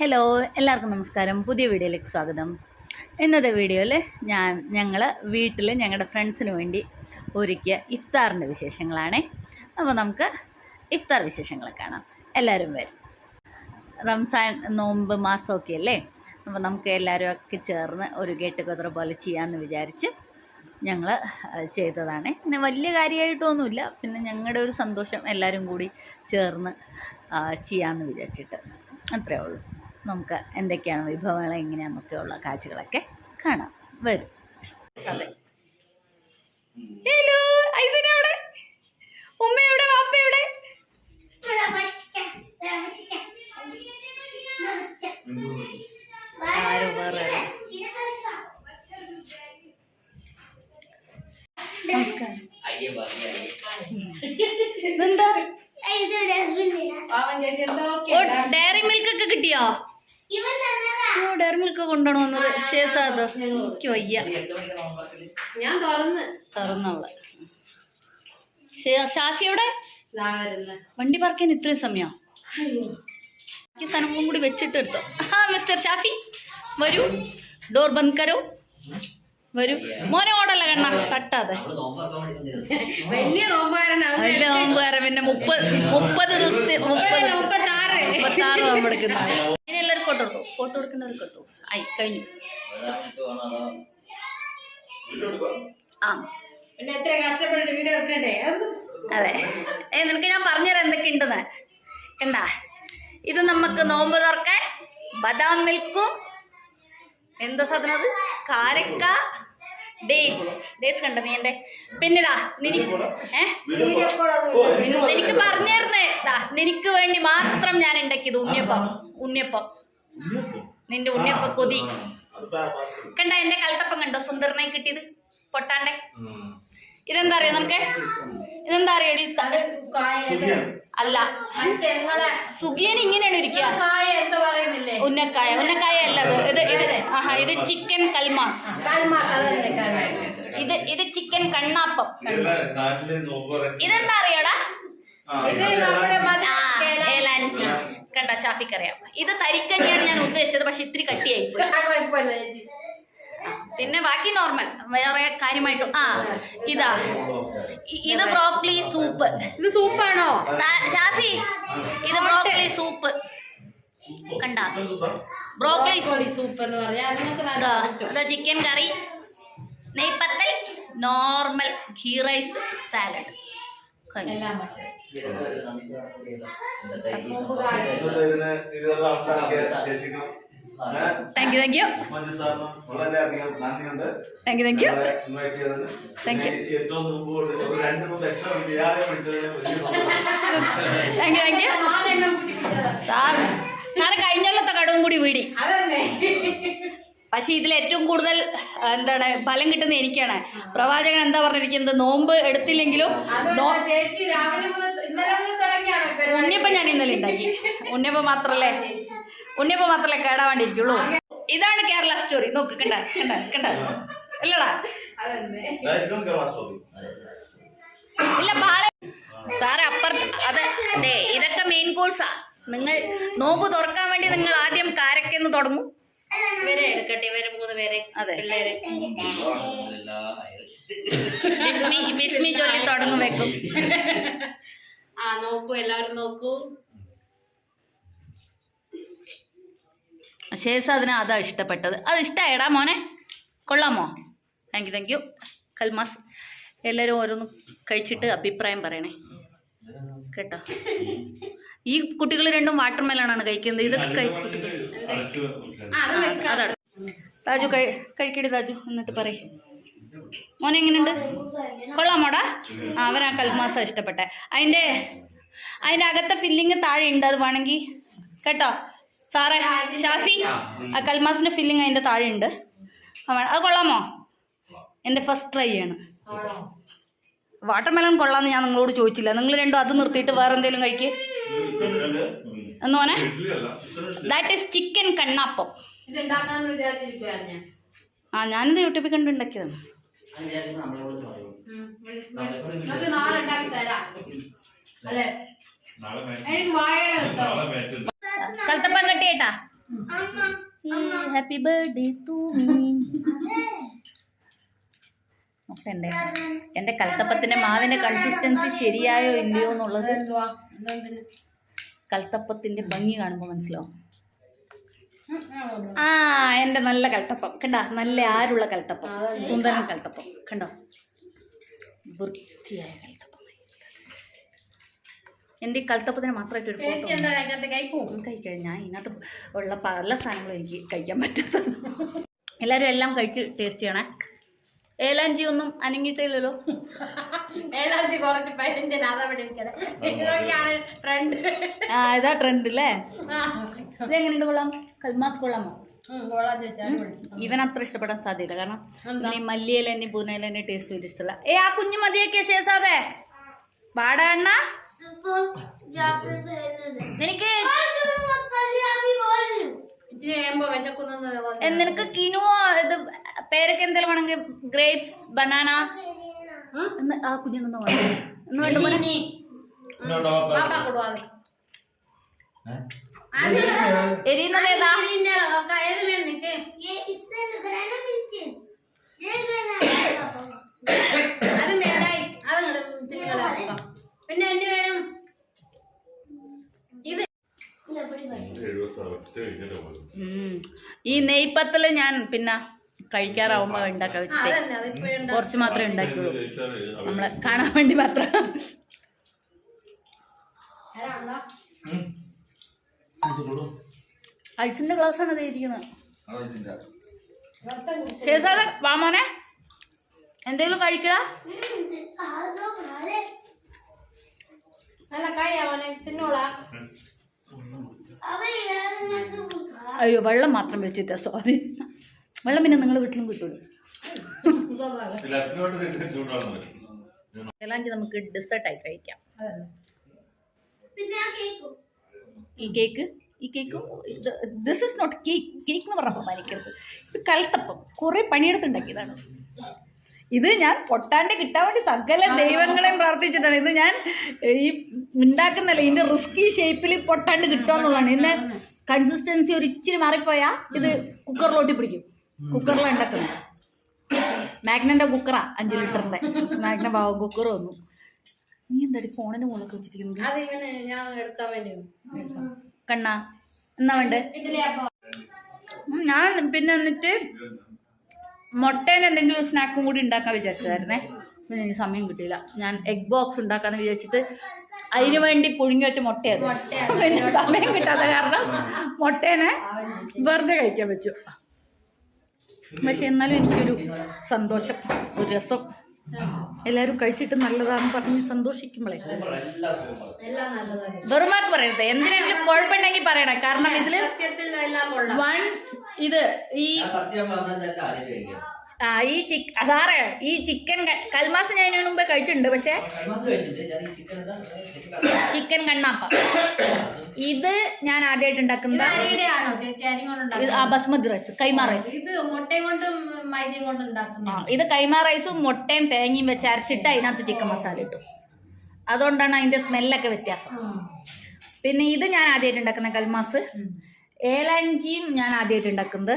Hello, എല്ലാവർക്കും നമസ്കാരം. പുതിയ വീഡിയോയിലേക്ക് സ്വാഗതം. ഇന്നത്തെ വീഡിയോയിൽ ഞങ്ങൾ വീട്ടിൽ ഞങ്ങളുടെ ഫ്രണ്ട്സിന് വേണ്ടി ഒരുക്കിയ ഇഫ്താറിൻ്റെ വിശേഷങ്ങളാണ്. അപ്പോൾ നമുക്ക് ഇഫ്താർ വിശേഷങ്ങൾ കാണാം. എല്ലാവരും വരും. റംസാൻ നോമ്പ് മാസമൊക്കെ അല്ലേ, അപ്പോൾ നമുക്ക് എല്ലാവരും ഒക്കെ ചേർന്ന് ഒരു ഗെറ്റ് ടുഗദർ പോലെ ചെയ്യാമെന്ന് വിചാരിച്ച് ഞങ്ങൾ ചെയ്തതാണ്. പിന്നെ വലിയ കാര്യമായിട്ടൊന്നുമില്ല, പിന്നെ ഞങ്ങളുടെ ഒരു സന്തോഷം എല്ലാവരും കൂടി ചേർന്ന് ചെയ്യാമെന്ന് വിചാരിച്ചിട്ട് അത്രേ ഉള്ളൂ. നമുക്ക് എന്തൊക്കെയാണ് വിഭവങ്ങൾ എങ്ങനെയാണെന്നൊക്കെയുള്ള കാഴ്ചകളൊക്കെ കാണാം. വരും. ഹലോ, ഐസൻ എവിടെ? ഉമ്മ എവിടെ? വാപ്പ എവിടെ? ആരോ വേറെ. നമസ്കാരം. ഇതെന്താ? ഡയറി മിൽക്ക് ഒക്കെ കിട്ടിയോ? ഡയറി മിൽക്ക് കൊണ്ടുവന്നു വന്നത് ശേഷാദോ. എനിക്ക് വയ്യ. ഞാൻ തുറന്നവള്. ശാശി എവിടെ? വണ്ടി പാർക്ക് ചെയ്യാൻ ഇത്രയും സമയം? സ്ഥലങ്ങളും കൂടി വെച്ചിട്ട് എടുത്തോ. മിസ്റ്റർ ഷാഫി വരൂ, ഡോർ ബന്ദ് കരോ. വരൂ മോനെ. ഓടല്ല കണ്ണ തട്ടാതെ. വലിയ നോമ്പുകാരൻ. പിന്നെ 30 ദിവസത്തെ 36 നോമ്പെടുക്കുന്ന. ഇനി എല്ലാവരും ഫോട്ടോ എടുത്തു. ഫോട്ടോ എടുക്കുന്നവർക്ക് എടുത്തു. ആയി കഴിഞ്ഞു. അതെ. നിനക്ക് ഞാൻ പറഞ്ഞുതരാം എന്തൊക്കെ ഉണ്ടെന്ന്. കണ്ടാ, ഇത് നമുക്ക് നോമ്പ് തുറക്കാൻ ബദാം മിൽക്കും എന്താ സാധനം അത്, കാരക്ക, ഡേറ്റ്സ് കണ്ട നീ എന്റെ. പിന്നെതാ നിനക്ക് പറഞ്ഞു തരുന്നേ. നിനക്ക് വേണ്ടി മാത്രം ഞാൻ ഉണ്ടാക്കിയത് ഉണ്ണിയപ്പം. നിന്റെ ഉണ്ണിയപ്പ കൊതി കണ്ട. എന്റെ കൽത്തപ്പം കണ്ടോ സുന്ദരനായി കിട്ടിയത് പൊട്ടാണ്ടേ. ഇതെന്താ അറിയോ നമുക്ക്? ഇതെന്താ അറിയോ? അല്ല, സുഖിയൻ ഇങ്ങനെയാണ് ഇരിക്കുക. ഉന്നക്കായ അല്ല ഇത് ചിക്കൻ കൽമാസ്. ഇത് ചിക്കൻ കണ്ണാപ്പം. ഇതെന്താ അറിയോടാ? ഏലാഞ്ചി. കണ്ട, ഷാഫിക്കറിയാം. ഇത് തരിക്കഞ്ഞിയാണ് ഞാൻ ഉദ്ദേശിച്ചത്, പക്ഷെ ഇത്തിരി കട്ടിയായി പോയി. പിന്നെ ബാക്കി നോർമൽ, വേറെ കാര്യമായിട്ടും. ഇത് ബ്രോക്കലി സൂപ്പ്. ഇത് സൂപ്പാണോ ഷാഫി? ഇത് ബ്രോക്കലി സൂപ്പ്. കണ്ട, ബ്രോക്കലി സൂപ്പ് എന്ന് പറഞ്ഞാൽ ചിക്കൻ കറി, നെയ്പത്തൽ, normal ghee rice, salad. Thank you. Sir കഴിഞ്ഞൊല്ലത്തെ കടവും കൂടി വീടി. പക്ഷെ ഇതിൽ ഏറ്റവും കൂടുതൽ എന്താണ് ഫലം കിട്ടുന്നത് എനിക്കാണ്. പ്രവാചകൻ എന്താ പറഞ്ഞിരിക്കുന്നത്? നോമ്പ് എടുത്തില്ലെങ്കിലും ഉണ്ണിയപ്പം ഞാൻ ഇന്നലെ ഉണ്ടാക്കി. ഉണ്ണിയപ്പം മാത്രല്ലേ കേടാവാണ്ടിരിക്കുള്ളൂ. ഇതാണ് കേരള സ്റ്റോറി. നോക്ക്, കണ്ട അല്ലടാ? ഇല്ല പാള സാറേ അപ്പുറത്ത്. അതെ, ഇതൊക്കെ മെയിൻ കോഴ്സാ. നിങ്ങൾ നോമ്പ് തുറക്കാൻ വേണ്ടി നിങ്ങൾ ആദ്യം കാരക്കെന്ന് തുടങ്ങും. ഇവരെ എടുക്കട്ടെ, ഇവരെ 3 പേരെ. അതെ, ബിസ്മി ചൊല്ലി തുടങ്ങും വെക്കും. നോക്കൂ, എല്ലാവരും നോക്കൂ. ശേഷാദിന് അതാ ഇഷ്ടപ്പെട്ടത്. അത് ഇഷ്ടമായിടാ മോനെ? കൊള്ളാമോ? Thank you. കൽമാസ്. എല്ലാവരും ഓരോന്ന് കഴിച്ചിട്ട് അഭിപ്രായം പറയണേ കേട്ടോ. ഈ കുട്ടികൾ രണ്ടും വാട്ടർ മെലണാണ് കഴിക്കുന്നത്. ഇതൊക്കെ അതാണ്. താജു കഴിക്കടി താജു, എന്നിട്ട് പറയും മോനെ എങ്ങനെയുണ്ട്? കൊള്ളാമോടാ? അവനാ കൽമാസം ഇഷ്ടപ്പെട്ടെ. അതിൻ്റെ അകത്തെ ഫില്ലിങ് താഴെ ഉണ്ട്, അത് വേണമെങ്കിൽ കേട്ടോ സാറേ. ഷാഫി, ആ കൽമാസിന്റെ ഫില്ലിങ് അതിന്റെ താഴെ ഉണ്ട്. അത് കൊള്ളാമോ? എൻ്റെ ഫസ്റ്റ് ട്രൈ ആണ്. വാട്ടർ മെലൺ കൊള്ളാമെന്ന് ഞാൻ നിങ്ങളോട് ചോദിച്ചില്ല. നിങ്ങൾ രണ്ടും അത് നിർത്തിയിട്ട് വേറെ എന്തെങ്കിലും കഴിക്ക് എന്നോനെ. ദാറ്റ് ഈസ് ചിക്കൻ കണ്ണാപ്പം. ഞാനിത് യൂട്യൂബിൽ കണ്ടുണ്ടാക്കിയതാണ്. കൽത്തപ്പം കട്ടിയേട്ടാ. Happy birthday to me. എൻ്റെ കൽത്തപ്പത്തിൻ്റെ മാവിൻ്റെ കൺസിസ്റ്റൻസി ശരിയായോ ഇല്ലയോ എന്നുള്ളത് കൽത്തപ്പത്തിൻ്റെ ഭംഗി കാണുമ്പോൾ മനസ്സിലാവും. ആ എൻ്റെ നല്ല കൽത്തപ്പം കണ്ട, നല്ല ആരുള്ള കൽത്തപ്പം, സുന്ദരൻ കൽത്തപ്പം കണ്ടോ, വൃത്തിയായ കൽത്തപ്പം. എൻ്റെ ഈ കൽത്തപ്പത്തിന് മാത്രമായിട്ട് ഒരു കഴിക്കാൻ, ഞാൻ ഇതിനകത്ത് ഉള്ള പല സാധനങ്ങളും എനിക്ക് കഴിക്കാൻ പറ്റാത്ത. എല്ലാവരും എല്ലാം കഴിച്ച് ടേസ്റ്റ് ചെയ്യണേ. ഏലാഞ്ചി ഒന്നും അനങ്ങിയിട്ടില്ലല്ലോ. ഏലാഞ്ചി കുറച്ച് ആ ഇതാ ട്രെൻഡ് അല്ലേ. ഇത് എങ്ങനെയുണ്ട്, കൊള്ളാം? കൽമാസ് കൊള്ളാമോ? ഇവൻ അത്ര ഇഷ്ടപ്പെടാൻ സാധ്യത, കാരണം ഈ മല്ലിയില തന്നെ പൂനയില തന്നെ ടേസ്റ്റ് ചെയ്ത് ഇഷ്ടമല്ല. ആ കുഞ്ഞു മതിയൊക്കെ ശേഷാതെ പാടാണ്ണ എനിക്ക് നിനക്ക് കിനുവോ ഇത് പേരൊക്കെ എന്തെങ്കിലും വേണമെങ്കിൽ ഗ്രേപ്സ് ബനാന ആ കുഞ്ഞൊന്നും എരിയുന്നതേതാ? പിന്നെ എന്നെ വേണം ഇത്. ഈ നെയ്പ്പത്തല് ഞാൻ പിന്നെ കഴിക്കാറാവുമ്പോ ഉണ്ടാക്കാൻ വെച്ചിട്ട് കുറച്ച് മാത്രമേ ഉണ്ടാക്കുള്ളൂ, നമ്മളെ കാണാൻ വേണ്ടി മാത്രം. ഐസിന്റെ ഗ്ലാസ് ആണ് ഇരിക്കുന്നത്. ശേഷാതെ വാ മോനെ, എന്തെങ്കിലും കഴിക്കടാ. നല്ല കായാവനെ തിന്നോളാ. അയ്യോ വെള്ളം മാത്രം വെച്ചിട്ടാ, സോറി. വെള്ളം പിന്നെ നിങ്ങളെ വീട്ടിലും കിട്ടൂല. ഏലാഞ്ചി നമുക്ക് ഡെസേർട്ടായി കഴിക്കാം. ഈ കേക്കും this is not cake. Cake എന്ന് പറഞ്ഞപ്പോൾ മരിക്കരുത്. ഇത് കൽത്തപ്പം കുറേ പണിയെടുത്തുണ്ടാക്കിയതാണ്. ഇത് ഞാൻ പൊട്ടാണ്ട് കിട്ടാൻ വേണ്ടി സകല ദൈവങ്ങളെയും പ്രാർത്ഥിച്ചിട്ടാണ്. ഇത് ഞാൻ ഈ ഉണ്ടാക്കുന്നല്ല, ഇതിൻ്റെ റിസ്കി ഷേപ്പിൽ പൊട്ടാണ്ട് കിട്ടുമെന്നുള്ളതാണ്. ഇതിൻ്റെ കൺസിസ്റ്റൻസി ഒരു ഇച്ചിരി മാറിപ്പോയാൽ ഇത് കുക്കറിലോട്ടി പിടിക്കും. കുക്കറിലാണ് ഉണ്ടാക്കുന്നത്. മാഗ്നൻ്റെ കുക്കറാ, 5 ലിറ്ററിൻ്റെ മാഗ്ന ഭാവം കുക്കർ വന്നു. നീ എന്താടി ഫോണിന് മുകളിലൊക്കെ വെച്ചിരിക്കുന്നത്? കണ്ണാ എന്നാ വേണ്ടേ? ഞാൻ പിന്നെ എന്നിട്ട് മുട്ടേനെ എന്തെങ്കിലും സ്നാക്കും കൂടി ഉണ്ടാക്കാൻ വിചാരിച്ചതായിരുന്നേ. പിന്നെ എനിക്ക് സമയം കിട്ടിയില്ല. ഞാൻ എഗ് ബോക്സ് ഉണ്ടാക്കാന്ന് വിചാരിച്ചിട്ട് അതിന് വേണ്ടി പുഴുങ്ങി വെച്ച മുട്ടയായിരുന്നു. പിന്നെ സമയം കിട്ടാത്ത കാരണം മുട്ടേനെ വെറുതെ കഴിക്കാൻ വെച്ചു. പക്ഷെ എന്നാലും എനിക്കൊരു സന്തോഷം, ഒരു രസം. എല്ലാവരും കഴിച്ചിട്ട് നല്ലതാണെന്ന് പറഞ്ഞ് സന്തോഷിക്കുമ്പോഴേ വെറുമാക്ക് പറയരുത്. എന്തിനെങ്കിലും കുഴപ്പമുണ്ടെങ്കിൽ പറയണം. കാരണം ഇതില് ഇത് സാറേ ഈ ചിക്കൻ കൽമാസ് ഞാൻ ഇതിനു മുമ്പേ കഴിച്ചിട്ടുണ്ട്. പക്ഷെ ചിക്കൻ കണ്ണാപ്പ ഇത് ഞാൻ ആദ്യമായിട്ട് ഉണ്ടാക്കുന്നത് ബസ്മതി റൈസ്, കൈമാ റൈസ്. ഇത് കൈമാ റൈസും മുട്ടയും തേങ്ങയും വെച്ച് അരച്ചിട്ട് അതിനകത്ത് ചിക്കൻ മസാല ഇട്ടു. അതുകൊണ്ടാണ് അതിന്റെ സ്മെല്ലൊക്കെ വ്യത്യാസം. പിന്നെ ഇത് ഞാൻ ആദ്യമായിട്ട് ഉണ്ടാക്കുന്ന കൽമാസ്. ഏലാഞ്ചിയും ഞാൻ ആദ്യമായിട്ട് ഉണ്ടാക്കുന്നത്.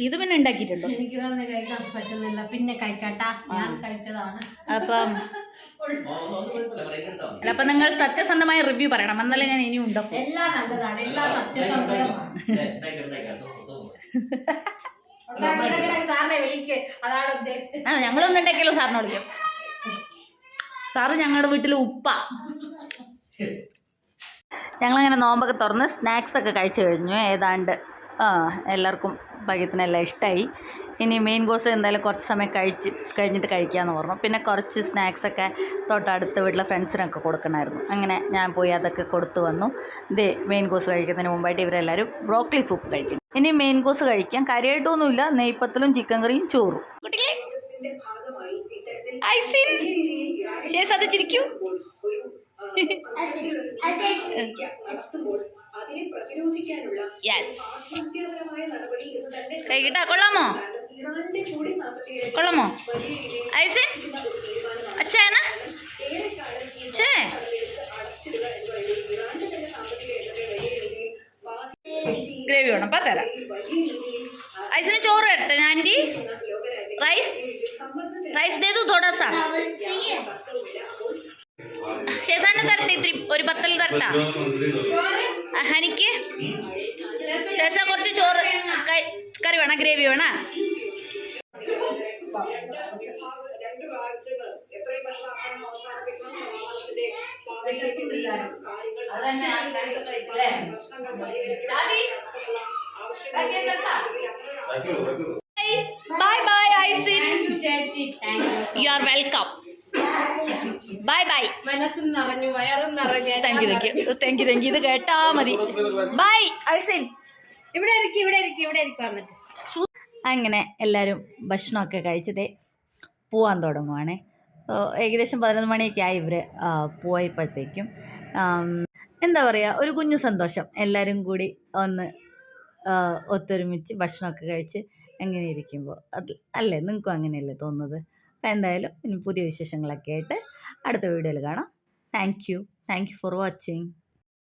ഇത് പിന്നെ ഉണ്ടാക്കിയിട്ടുണ്ടോ? എനിക്ക് തന്നെ കഴിക്കാൻ പറ്റുന്നില്ല, പിന്നെ കഴിക്കട്ടാ, ഞാൻ കഴിച്ചതാണ്. അപ്പൊ നിങ്ങൾ സത്യസന്ധമായ റിവ്യൂ പറയണം, എന്നാലേ ഞാൻ ഇനി ഉണ്ടാക്കും. എല്ലാം നല്ലതാണ്, എല്ലാം സത്യസന്ധമാണ്. സാറിനെ വിളിക്ക്, അതാണ് ഉദ്ദേശിച്ചത്. ഞങ്ങളൊന്നും ഉണ്ടാക്കിയല്ലോ സാറിനെ വിളിക്കും. സാറ് ഞങ്ങളുടെ വീട്ടിൽ ഉപ്പ. ഞങ്ങളങ്ങനെ നോമ്പൊക്കെ തുറന്ന് സ്നാക്സ് ഒക്കെ കഴിച്ചു കഴിഞ്ഞു. ഏതാണ്ട് എല്ലാവർക്കും പാകത്തിനെല്ലാം ഇഷ്ടമായി. ഇനി മെയിൻ കോഴ്സ് എന്തായാലും കുറച്ച് സമയം കഴിഞ്ഞിട്ട് കഴിക്കാമെന്ന് പറഞ്ഞു. പിന്നെ കുറച്ച് സ്നാക്സൊക്കെ തൊട്ടടുത്ത വീട്ടിലെ ഫ്രണ്ട്സിനൊക്കെ കൊടുക്കണമായിരുന്നു. അങ്ങനെ ഞാൻ പോയി അതൊക്കെ കൊടുത്തു വന്നു. ഇതേ മെയിൻ കോഴ്സ് കഴിക്കുന്നതിന് മുമ്പായിട്ട് ഇവരെല്ലാവരും ബ്രോക്കലി സൂപ്പ് കഴിക്കും. ഇനി മെയിൻ കോഴ്സ് കഴിക്കാം. കാര്യമായിട്ടൊന്നുമില്ല, നെയ്പ്പത്തലും ചിക്കൻ കറിയും ചോറും. അത് ചിരിക്കൂ. കഴിക്കട്ടാ? കൊള്ളാമോ? കൊള്ളാമോ ഐസിൻ? അച്ഛന ഗ്രേവി വേണം അപ്പം തരാം. ഐസിന് ചോറ് തരട്ടെ ഞാൻ ആൻറ്റി? റൈസ് റൈസ് ദേ ദൂ തോടാ സാ. ഷേസാനെ തരട്ടെ ഇത്തിരി, ഒരു പത്തൽ തരട്ടാ ഹനിക്ക്? ശേഷ കുറച്ച് ചോറ് കറി വേണം, ഗ്രേവി വേണം. ബൈ ബൈ ഐസിൻ. You are welcome. Bye bye. മനസ്സും നിറഞ്ഞു, വയറും നിറഞ്ഞു. Thank you. ഇത് കേട്ടാ മതി. ബൈ ഐസിൻ. ഇവിടെ ഇരിക്കും വന്നിട്ട്. അങ്ങനെ എല്ലാവരും ഭക്ഷണമൊക്കെ കഴിച്ചതേ പോവാൻ തുടങ്ങുവാണേ. ഏകദേശം 11 മണിയൊക്കെ ആയി ഇവർ പോയപ്പോഴത്തേക്കും. എന്താ പറയുക, ഒരു കുഞ്ഞു സന്തോഷം. എല്ലാവരും കൂടി ഒന്ന് ഒത്തൊരുമിച്ച് ഭക്ഷണമൊക്കെ കഴിച്ച് എങ്ങനെ ഇരിക്കുമ്പോൾ അത് അല്ലേ, നിങ്ങൾക്കും അങ്ങനെയല്ലേ തോന്നുന്നത്? അപ്പോൾ എന്തായാലും ഇനി പുതിയ വിശേഷങ്ങളൊക്കെ ആയിട്ട് അടുത്ത വീഡിയോയിൽ കാണാം. Thank you for watching.